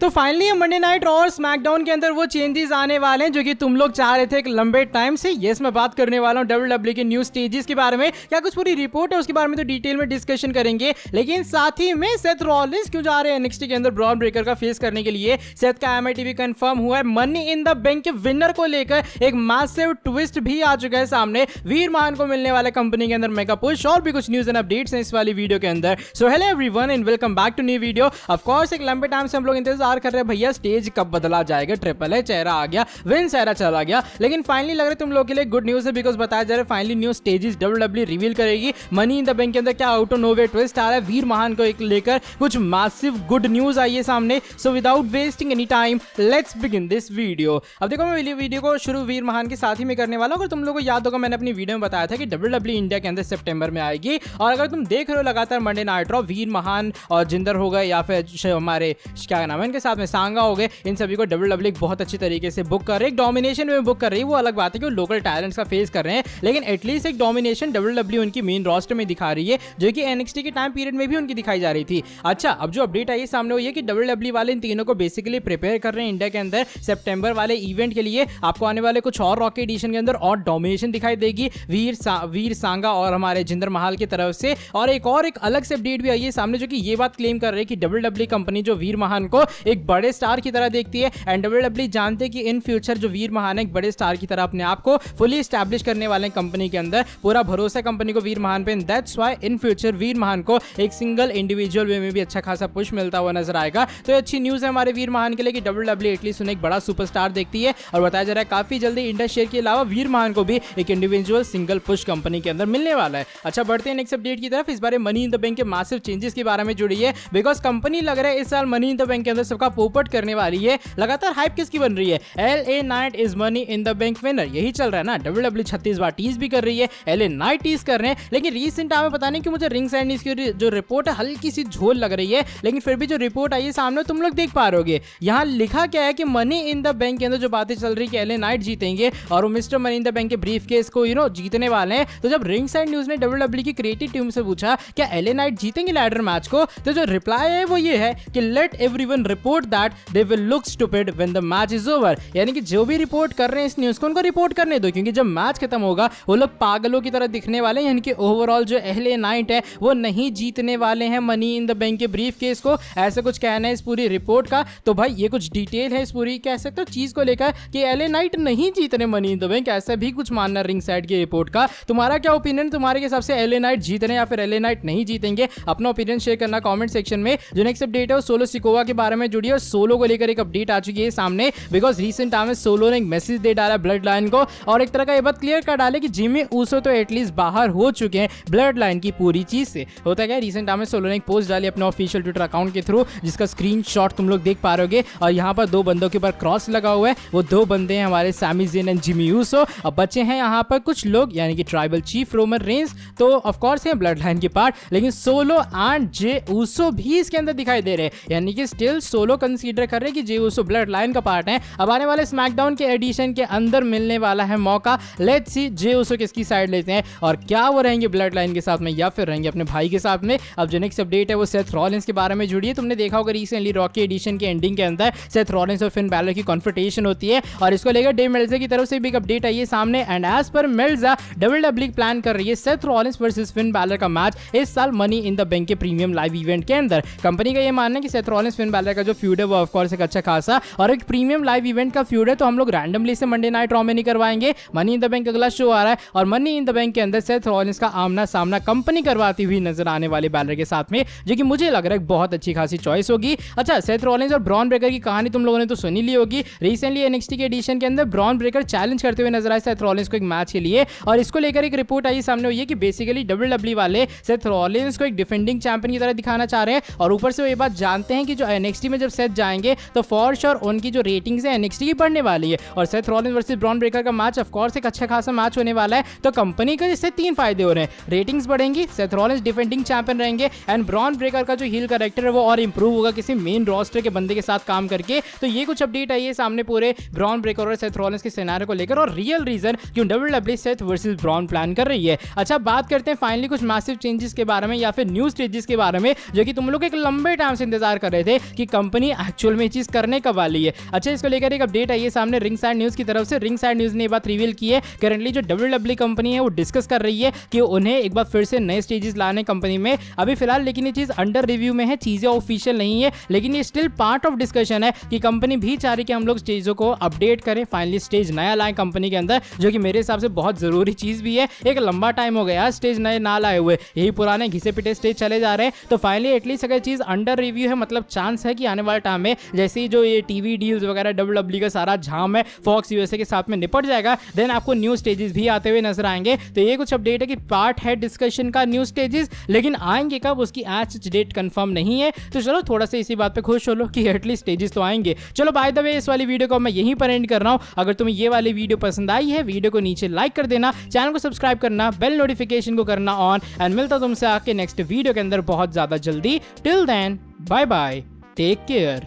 तो finally Monday night raw और SmackDown के अंदर वो चेंजेस आने वाले हैं जो कि तुम लोग चाह रहे थे एक लंबे टाइम से। यस, मैं बात करने वाला हूँ डब्ल्यूडब्ल्यूई के न्यू स्टेजेस के बारे में। क्या कुछ पूरी रिपोर्ट है उसके बारे में तो डिटेल में डिस्कशन करेंगे, लेकिन साथ ही में सेथ रॉलिंस क्यों जा रहे हैं एनएक्सटी के अंदर ब्रॉन ब्रेकर का फेस करने के लिए। सेथ का एमआईटी भी कंफर्म हुआ है। मनी इन द बैंक के विनर को लेकर एक मैसिव ट्विस्ट भी आ चुका है सामने। वीर महान को मिलने वाले कंपनी के अंदर मेगा पुश और भी कुछ न्यूज एंड अपडेट्स हैं इस वाली वीडियो के अंदर। So hello everyone and welcome back to new video. Of course एक लंबे टाइम से हम लोग इंतजार कर रहे हैं भैया स्टेज कब बदला जाएगा। ट्रिपल एच चेहरा आ गया, विंस चेहरा चला गया, लेकिन फाइनली लग रहा है तुम लोग के लिए गुड न्यूज है बिकॉज बताया जा रहा है finally new stages WWE reveal करेगी। मनी इन द बैंक के अंदर क्या आउट ऑफ नोवेयर ट्विस्ट आ रहा है वीर महान को एक लेकर कुछ मैसिव गुड न्यूज आई है सामने। So without wasting any time let's begin this video. अब देखो मैं वीडियो को शुरू वीर महान के साथ ही में करने वाला हूं। अगर तुम लोगों को याद होगा मैंने अपनी वीडियो में बताया था कि डब्ल्यूडब्ल्यूई इंडिया के अंदर सितंबर में आएगी, और अगर तुम देख रहे हो लगातार मंडे नाइट रॉ वीर महान और जिंदर हो गए या फिर हमारे क्या नाम है इनके साथ में सांगा हो गए, इन सभी को डब्ल्यूडब्ल्यूई बहुत अच्छी तरीके से बुक कर रहे हैं। डोमिनेशन में बुक कर रही है, वो अलग बात है कि वो लोकल टैलेंट्स का फेस कर रहे हैं, लेकिन एटलीस्ट एक डोमिनेशन डब्ल्यूडब्ल्यूई उनकी मेन रोस्टर में दिखा रही है जो कि एनएक्सटी के टाइम पीरियड में भी उनकी दिखाई जा रही थी। अच्छा, अब जो अपडेट आई सामने वो ये कि डब्ल्यूडब्ल्यूई वाले इन तीनों को बेसिकली प्रिपेयर कर रहे हैं इंडिया के अंदर सितंबर वाले इवेंट के लिए। आपको आने वाले कुछ और रॉकी एडिशन के अंदर और डोमिनेशन दिखाई देगी वीर सांगा और हमारे जिंदर महाल की तरफ से। और एक अलग से अपडेट भी आई है सामने जो कि ये बात क्लेम कर रहे हैं कि डब्ल्यूडब्ल्यूई कंपनी जो वीर महान को एक बड़े स्टार की तरह देखती है एंड डब्ल्यूडब्ल्यूई जानते हैं कि इन फ्यूचर जो वीर महान है एक बड़े स्टार की तरह अपने आप को फुली एस्टैब्लिश करने वाले कंपनी के अंदर। पूरा भरोसा कंपनी को वीर महान पे, दैट्स व्हाई इन फ्यूचर वीर महान को एक सिंगल इंडिविजुअल वे में भी अच्छा खासा पुश मिलता हुआ नजर आएगा। तो ये अच्छी न्यूज है हमारे वीर महान के लिए कि डब्ल्यूडब्ल्यूई एटलीस्ट उन्हें एक बड़ा सुपरस्टार देखती है, और बताया जा रहा है काफी जल्दी इंडस्ट्री शेयर के अलावा वीर महान को भी एक इंडिविजुअल सिंगल पुश कंपनी के अंदर मिलने वाला है। अच्छा, बढ़ते हैं नेक्स्ट अपडेट की तरफ। इस बारे मनी इन द बैंक के मैसिव चेंजेस के बारे में जुड़ी है बिकॉज कंपनी लग रहा है इस साल मनी इन द बैंक के अंदर सबका पोपट करने वाली है। लगातार हाइप किसकी बन रही है? LA night is money in the bank winner, यही चल रहा है ना। डब्ल्यूडब्ल्यूई 36 बार टीज भी कर रही है, LA नाइट टीज कर रहे हैं, लेकिन रीसेंट टाइम में पता नहीं कि मुझे रिंग साइड न्यूज़ की जो रिपोर्ट है हल्की सी झोल लग रही है, लेकिन फिर भी जो रिपोर्ट आई है सामने तुम लोग देख पा रहे हो। यहाँ लिखा क्या है कि मनी इन द बैंक के अंदर जो बातें चल रही है कि LA नाइट जीतेंगे और वो mister money in the bank के ब्रीफ केस को जीतने वाले हैं। तो जब रिंग साइड न्यूज़ ने डब्ल्यूडब्ल्यूई की क्रिएटिव टीम से पूछा क्या LA नाइट जीतेंगे लैडर मैच को, तो जो रिप्लाई है वो ये है कि late everyone report that they will look stupid when the match is over. यानी कि जो भी रिपोर्ट कर रहे हैं इस न्यूज़ को उनको रिपोर्ट करने दो, क्योंकि जब मैच खत्म होगा वो लोग पागलों की तरह दिखने वाले हैं। यानी कि ओवरऑल जो LA नाइट है वो नहीं जीतने वाले हैं मनी इन द बैंक के ब्रीफ केस को, ऐसा कुछ कहना है इस पूरी रिपोर्ट का। तो भाई ये कुछ डिटेल है इस पूरी कह सकते हो चीज को लेकर कि LA नाइट नहीं जीत रहे मनी इन द बैंक, ऐसा भी कुछ मानना रिंग साइड की रिपोर्ट का। तुम्हारा क्या ओपिनियन, तुम्हारे हिसाब से LA नाइट जीत रहे हैं या फिर LA नाइट नहीं जीतेंगे? अपना ओपिनियन शेयर करना कमेंट सेक्शन में। जो नेक्स्ट अपडेट है वो सोलो सिकोवा के बारे में जुड़ी है, और सोलो को लेकर एक अपडेट आ चुकी है सामने बिकॉज रिसेंट टाइम में सोलो ने एक मैसेज दे डाला ब्लड लाइन को, और एक तरह का ये बात क्लियर कर डाले कि जिमी ऊसो तो एटलीस्ट बाहर हो चुके हैं ब्लड लाइन की पूरी चीज से। होता क्या, रिसेंट टाइम में सोलो ने एक पोस्ट डाली अपने ऑफिशियल ट्विटर अकाउंट के थ्रू जिसका स्क्रीनशॉट तुम लोग देख पा रहे हो, और यहाँ पर दो बंदों के ऊपर क्रॉस लगा हुआ है। वो दो बंदे हैं हमारे Sami Zayn and Jimmy Uso, और बच्चे हैं यहाँ पर कुछ लोग यानी कि ट्राइबल चीफ रोमन रेंस तो ऑफ कोर्स है ब्लड लाइन के पार्ट, लेकिन सोलो एंड जे ऊसो भी इसके अंदर दिखाई दे रहे हैं। यानी कि स्टिल सोलो कंसीडर कर रहे हैं कि जे ऊसो ब्लड लाइन का पार्ट है। अब आने वाले स्मैकडाउन के एडिशन के अंदर मिलने वाला है मौका, लेट्स सी जे ऊसो किसकी साइड लेते हैं और क्या वो रहेंगे ब्लड लाइन के साथ में या फिर रहेंगे अपने भाई के साथ में। अब जो नेक्स्ट अपडेट है वो सेथ रॉलिंस के बारे में जुड़ी है। तुमने देखा होगा रिसेंटली रॉकी एडिशन के एंडिंग के अंदर सेथ रॉलिंस और फिन बैलर की कॉन्फ्रंटेशन होती है, और इसको लेकर डेव मेल्ज़र की तरफ से भी एक अपडेट आई है सामने। And as per मेल्ज़र WWE plan कर रही है Seth Rollins versus Finn Balor का मैच इस साल मनी इन द बैंक के प्रीमियम लाइव इवेंट के अंदर। कंपनी का ये मानना है कि सेथ रॉलिंस फिन बैलर का जो फ्यूड है वो ऑफ कोर्स एक अच्छा खासा और एक प्रीमियम लाइव इवेंट का फ्यूड है, तो हम लोग रैंडमली से मंडे नाइट रॉ में नहीं करवाएंगे। मनी इन द बैंक अगला शो आ रहा है और मनी इन द बैंक के अंदर सेथ रॉलिंस का आमना सामना कंपनी करवाती हुई नजर आने वाले बैलर के साथ में, जो कि मुझे लग रहा है बहुत अच्छी खासी चॉइस होगी। अच्छा, सेथ रॉलिंस और ब्रॉन ब्रेकर की कहानी तुम लोगों ने तो सुनी ली होगी। रिसेंटली एनएक्सटी के एडिशन के अंदर ब्रॉन ब्रेकर चैलेंज करते हुए नजर आए सेथ रॉलिंस को एक मैच के लिए, और इसको लेकर एक रिपोर्ट आई सामने हुई है कि बेसिकली डब्ल्यूडब्ल्यूई वाले सेथ रॉलिंस को एक डिफेंडिंग चैंपियन की तरह दिखाना चाह रहे हैं, और ऊपर से वो ये बात जानते हैं कि जो एनएक्सटी में जब सेथ जाएंगे तो फॉर श्योर उनकी जो रेटिंग्स है एनएक्सटी की बढ़ने वाली है, और Seth Rollins versus Bron Breakker का मैच ऑफ कोर्स एक अच्छा खासा मैच होने वाला है। तो कंपनी को इससे तीन फायदे हो रहे हैं, रेटिंग्स बढ़ेंगी, सेथ रॉलिंस डिफेंडिंग चैंपियन रहेंगे, एंड ब्रॉन ब्रेकर का जो हील कैरेक्टर है वो और इंप्रूव होगा किसी मेन रोस्टर के बंदे के साथ काम करके। तो ये कुछ अपडेट आई है सामने पूरे ब्रॉन ब्रेकर और सेथ रॉलिंस के सिनेरियो को लेकर, और रियल रीजन क्यों WWE Seth versus Bron plan कर रही है। अच्छा, बात करते हैं फाइनली कुछ मैसिव चेंजेस के बारे में या फिर न्यू स्टेजेस के बारे में जो कि तुम लोग एक लंबे टाइम से इंतजार कर रहे थे कि कंपनी एक्चुअल में ये चीज करने कब वाली है। अच्छा, इसको लेकर एक अपडेट आई है सामने रिंग साइड न्यूज की तरफ से। रिंग साइड न्यूज ने ये बात रिवील की है, करंटली जो WWE कंपनी है वो डिस्कस कर रही है कि उन्हें एक बार फिर से नए स्टेजेस लाने कंपनी में अभी फिलहाल, लेकिन ये चीज अंडर रिव्यू में है, चीजें ऑफिशियल नहीं है, लेकिन ये स्टिल पार्ट ऑफ डिस्कशन है कि कंपनी भी चाह रही कि हम लोग स्टेजों को अपडेट करें, फाइनली स्टेज नया लाएं कंपनी के अंदर, जो कि मेरे हिसाब से बहुत जरूरी चीज भी है। एक लंबा टाइम हो गया स्टेज नए ना लाए हुए, यही पुराने घिसे पिटे स्टेज चले जा रहे हैं। तो फाइनली एटलीस्ट अगर चीज अंडर रिव्यू है, मतलब चांस है कि आने वाले टाइम में जैसे ही जो ये टीवी डील्स वगैरह WWE का सारा झाम है फॉक्स यूएसए के साथ में निपट जाएगा, देन आपको न्यू स्टेजेस भी आते हुए नजर आएंगे। तो ये कुछ अपडेट है कि पार्ट है डिस्कशन का न्यू स्टेजेस, लेकिन आएंगे कब उसकी आज डेट कंफर्म नहीं है। तो चलो थोड़ा सा इसी बात पे खुश हो लो कि एटलीस्ट स्टेजेस तो आएंगे। चलो बाय द वे इस वाली वीडियो को मैं यहीं पर एंड कर रहा हूं। अगर तुम्हें ये वाली वीडियो पसंद आई है, वीडियो को नीचे लाइक कर देना, चैनल को सब्सक्राइब करना, बेल नोटिफिकेशन को करना ऑन, एंड मिलता तुमसे आके नेक्स्ट वीडियो के अंदर बहुत ज्यादा जल्दी। Till then bye bye, take care.